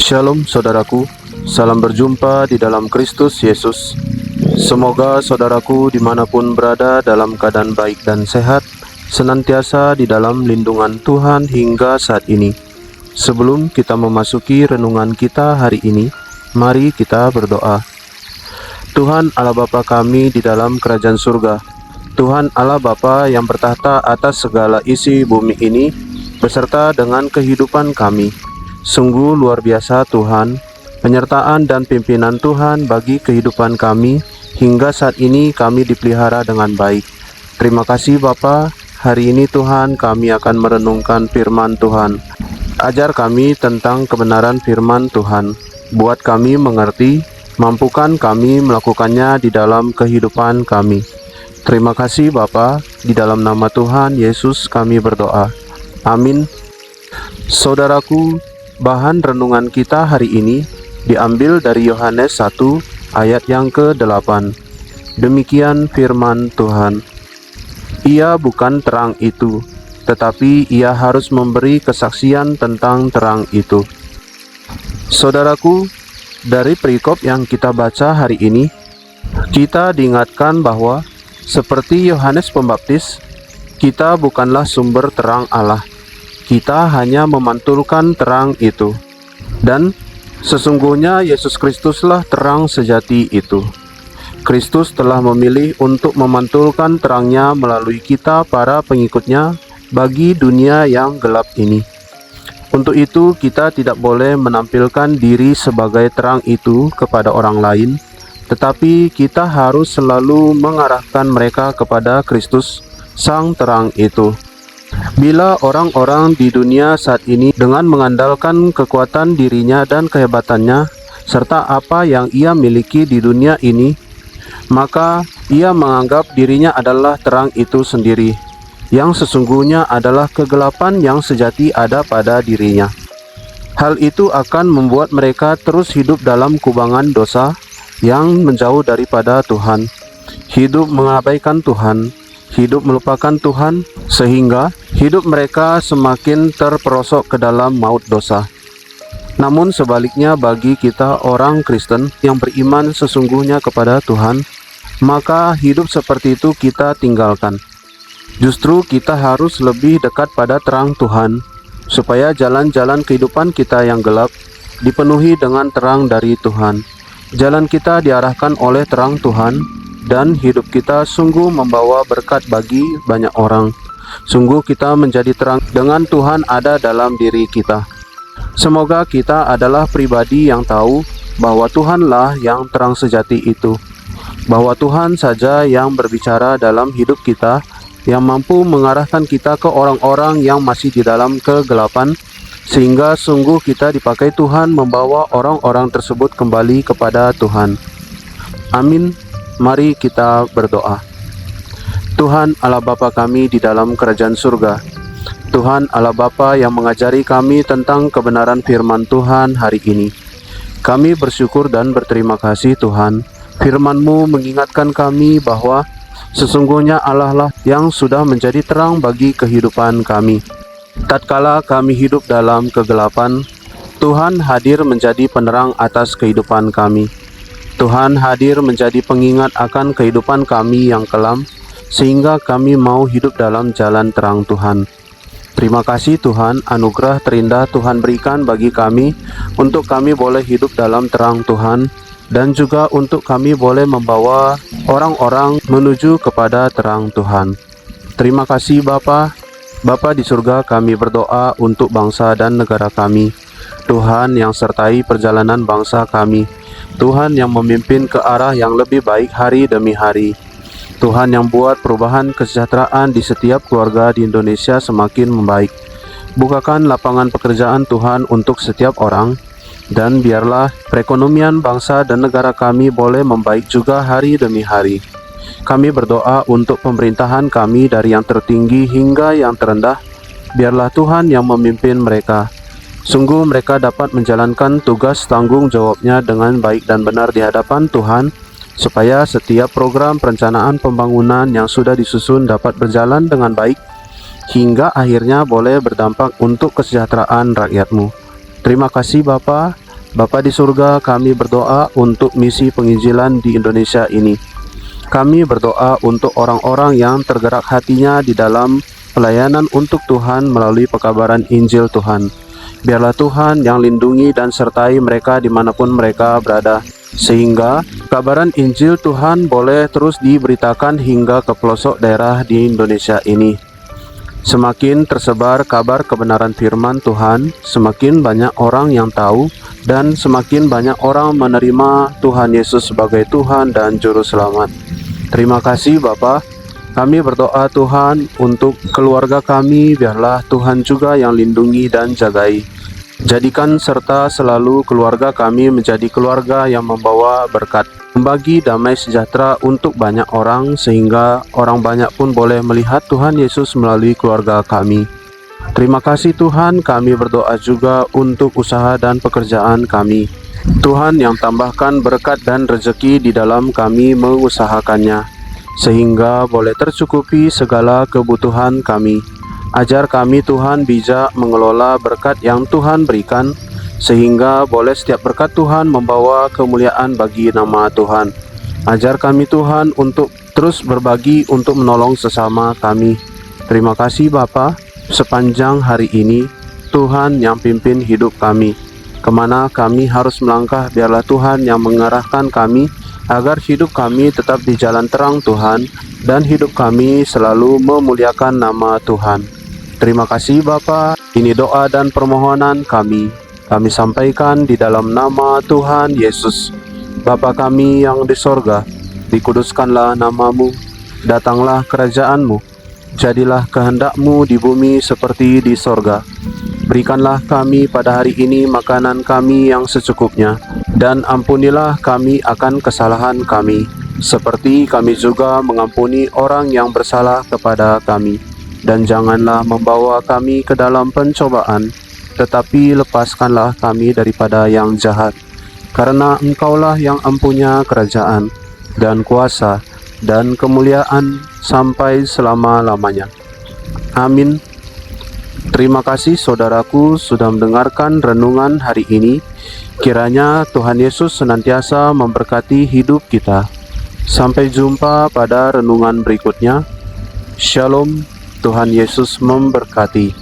Shalom saudaraku, salam berjumpa di dalam Kristus Yesus. Semoga saudaraku dimanapun berada dalam keadaan baik dan sehat, senantiasa di dalam lindungan Tuhan hingga saat ini. Sebelum kita memasuki renungan kita hari ini, mari kita berdoa. Tuhan Allah Bapa kami di dalam kerajaan surga, Tuhan Allah Bapa yang bertahta atas segala isi bumi ini, beserta dengan kehidupan kami. Sungguh luar biasa Tuhan, penyertaan dan pimpinan Tuhan bagi kehidupan kami, hingga saat ini kami dipelihara dengan baik. Terima kasih Bapa, hari ini Tuhan kami akan merenungkan firman Tuhan. Ajar kami tentang kebenaran firman Tuhan, buat kami mengerti, mampukan kami melakukannya di dalam kehidupan kami. Terima kasih Bapa, di dalam nama Tuhan Yesus kami berdoa. Amin. Saudaraku, bahan renungan kita hari ini diambil dari Yohanes 1 ayat yang ke-8. Demikian firman Tuhan. Ia bukan terang itu, tetapi ia harus memberi kesaksian tentang terang itu. Saudaraku, dari perikop yang kita baca hari ini, kita diingatkan bahwa seperti Yohanes Pembaptis, kita bukanlah sumber terang Allah. Kita hanya memantulkan terang itu. Dan sesungguhnya Yesus Kristuslah terang sejati itu. Kristus telah memilih untuk memantulkan terangnya melalui kita para pengikutnya bagi dunia yang gelap ini. Untuk itu kita tidak boleh menampilkan diri sebagai terang itu kepada orang lain, tetapi kita harus selalu mengarahkan mereka kepada Kristus, sang terang itu. Bila orang-orang di dunia saat ini dengan mengandalkan kekuatan dirinya dan kehebatannya, serta apa yang ia miliki di dunia ini, maka ia menganggap dirinya adalah terang itu sendiri, yang sesungguhnya adalah kegelapan yang sejati ada pada dirinya. Hal itu akan membuat mereka terus hidup dalam kubangan dosa yang menjauh daripada Tuhan, hidup mengabaikan Tuhan, hidup melupakan Tuhan, sehingga hidup mereka semakin terperosok ke dalam maut dosa. Namun sebaliknya bagi kita orang Kristen yang beriman sesungguhnya kepada Tuhan, maka hidup seperti itu kita tinggalkan. Justru kita harus lebih dekat pada terang Tuhan, supaya jalan-jalan kehidupan kita yang gelap dipenuhi dengan terang dari Tuhan. Jalan kita diarahkan oleh terang Tuhan, dan hidup kita sungguh membawa berkat bagi banyak orang. Sungguh kita menjadi terang dengan Tuhan ada dalam diri kita. Semoga kita adalah pribadi yang tahu bahwa Tuhanlah yang terang sejati itu, bahwa Tuhan saja yang berbicara dalam hidup kita, yang mampu mengarahkan kita ke orang-orang yang masih di dalam kegelapan, sehingga sungguh kita dipakai Tuhan membawa orang-orang tersebut kembali kepada Tuhan. Amin. Mari kita berdoa. Tuhan Allah Bapa kami di dalam kerajaan surga, Tuhan Allah Bapa yang mengajari kami tentang kebenaran firman Tuhan hari ini, kami bersyukur dan berterima kasih Tuhan. Firman-Mu mengingatkan kami bahwa sesungguhnya Allah lah yang sudah menjadi terang bagi kehidupan kami. Tatkala kami hidup dalam kegelapan, Tuhan hadir menjadi penerang atas kehidupan kami. Tuhan hadir menjadi pengingat akan kehidupan kami yang kelam, sehingga kami mau hidup dalam jalan terang Tuhan. Terima kasih Tuhan, anugerah terindah Tuhan berikan bagi kami, untuk kami boleh hidup dalam terang Tuhan, dan juga untuk kami boleh membawa orang-orang menuju kepada terang Tuhan. Terima kasih Bapa. Bapa di surga, kami berdoa untuk bangsa dan negara kami. Tuhan yang sertai perjalanan bangsa kami, Tuhan yang memimpin ke arah yang lebih baik hari demi hari. Tuhan yang buat perubahan kesejahteraan di setiap keluarga di Indonesia semakin membaik. Bukakan lapangan pekerjaan Tuhan untuk setiap orang, dan biarlah perekonomian bangsa dan negara kami boleh membaik juga hari demi hari. Kami berdoa untuk pemerintahan kami dari yang tertinggi hingga yang terendah. Biarlah Tuhan yang memimpin mereka. Sungguh mereka dapat menjalankan tugas tanggung jawabnya dengan baik dan benar di hadapan Tuhan, supaya setiap program perencanaan pembangunan yang sudah disusun dapat berjalan dengan baik, hingga akhirnya boleh berdampak untuk kesejahteraan rakyat-Mu. Terima kasih Bapa, Bapa di surga, kami berdoa untuk misi penginjilan di Indonesia ini. Kami berdoa untuk orang-orang yang tergerak hatinya di dalam pelayanan untuk Tuhan melalui pekabaran Injil Tuhan. Biarlah Tuhan yang lindungi dan sertai mereka dimanapun mereka berada, sehingga kabaran Injil Tuhan boleh terus diberitakan hingga ke pelosok daerah di Indonesia ini. Semakin tersebar kabar kebenaran firman Tuhan, semakin banyak orang yang tahu, dan semakin banyak orang menerima Tuhan Yesus sebagai Tuhan dan Juru Selamat. Terima kasih Bapa. Kami berdoa Tuhan untuk keluarga kami, biarlah Tuhan juga yang lindungi dan jagai. Jadikan serta selalu keluarga kami menjadi keluarga yang membawa berkat, membagi damai sejahtera untuk banyak orang, sehingga orang banyak pun boleh melihat Tuhan Yesus melalui keluarga kami. Terima kasih Tuhan, kami berdoa juga untuk usaha dan pekerjaan kami. Tuhan yang tambahkan berkat dan rezeki di dalam kami mengusahakannya, sehingga boleh tercukupi segala kebutuhan kami. Ajar kami Tuhan bijak mengelola berkat yang Tuhan berikan, sehingga boleh setiap berkat Tuhan membawa kemuliaan bagi nama Tuhan. Ajar kami Tuhan untuk terus berbagi untuk menolong sesama kami. Terima kasih Bapa. Sepanjang hari ini Tuhan yang pimpin hidup kami. Kemana kami harus melangkah, biarlah Tuhan yang mengarahkan kami, agar hidup kami tetap di jalan terang Tuhan, dan hidup kami selalu memuliakan nama Tuhan. Terima kasih Bapa. Ini doa dan permohonan kami sampaikan di dalam nama Tuhan Yesus. Bapa kami yang di sorga, dikuduskanlah namamu, datanglah kerajaanmu, jadilah kehendak-Mu di bumi seperti di sorga. Berikanlah kami pada hari ini makanan kami yang secukupnya, dan ampunilah kami akan kesalahan kami, seperti kami juga mengampuni orang yang bersalah kepada kami. Dan janganlah membawa kami ke dalam pencobaan, tetapi lepaskanlah kami daripada yang jahat. Karena Engkaulah yang empunya kerajaan, dan kuasa, dan kemuliaan sampai selama-lamanya. Amin. Terima kasih saudaraku sudah mendengarkan renungan hari ini. Kiranya Tuhan Yesus senantiasa memberkati hidup kita. Sampai jumpa pada renungan berikutnya. Shalom, Tuhan Yesus memberkati.